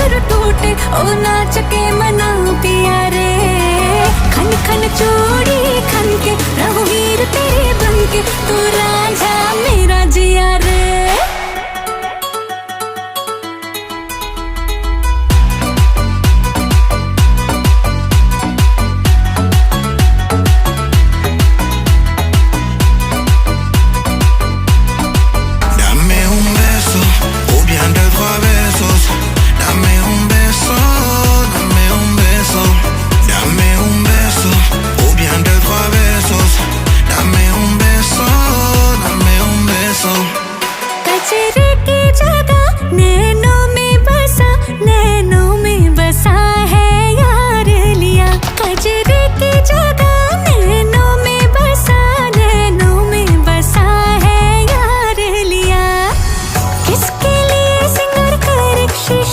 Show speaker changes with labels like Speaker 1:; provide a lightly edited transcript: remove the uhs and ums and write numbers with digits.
Speaker 1: फिर टूटे ओ नाच के मना पिया रे। खन खन चूड़ी खन के रहूं हीर तेरे बन के, तू रांझा मेरा जिया रे।